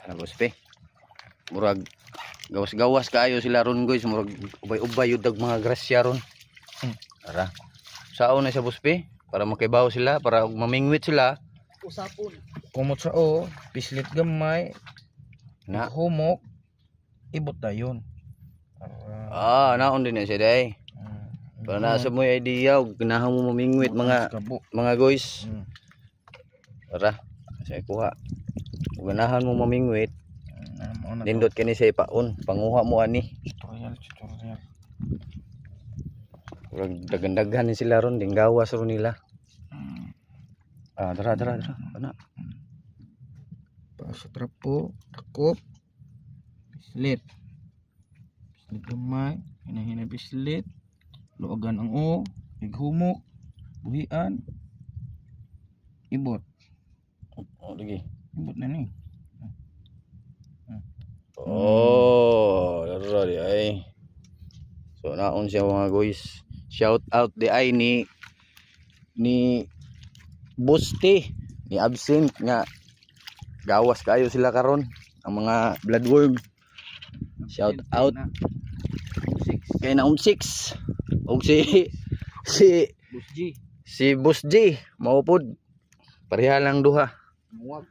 Tapos pe. Murag gawas-gawas kaayo sila ron guys, murag ubay-ubay yung mga grasya ron. Tara. Sao na sa buspe para makibaw sila, para mamingwit sila. Usapon. Kumot sa o, pislit gamay, Na. humok, ibot dayon. Naon din na siya day. Para nasa mo yung idea, ganahan mo mamingwit mga guys. Tara. Saya kuha. Ganahan mo mamingwit. Nindot kini sa ipaon, panguha mo ani. Tutorial. Dagan-dagan ni sila ron, dinggawas ron nila. Tara. Ana. Sa trapo, takop, pislit. Pislit gamay, hina-hina pislit. Luagan ang o, ighumok, buhian, ibot. Lagi. Ibot na ni. Dara di ay. So naon siya mga guys. Shout out di ay ni Busti, ni Absent nga gawas kayo sila karon ang mga bloodworm. Shout out kay Naon 6 og si Boss G maupod pareha lang duha. Muwag.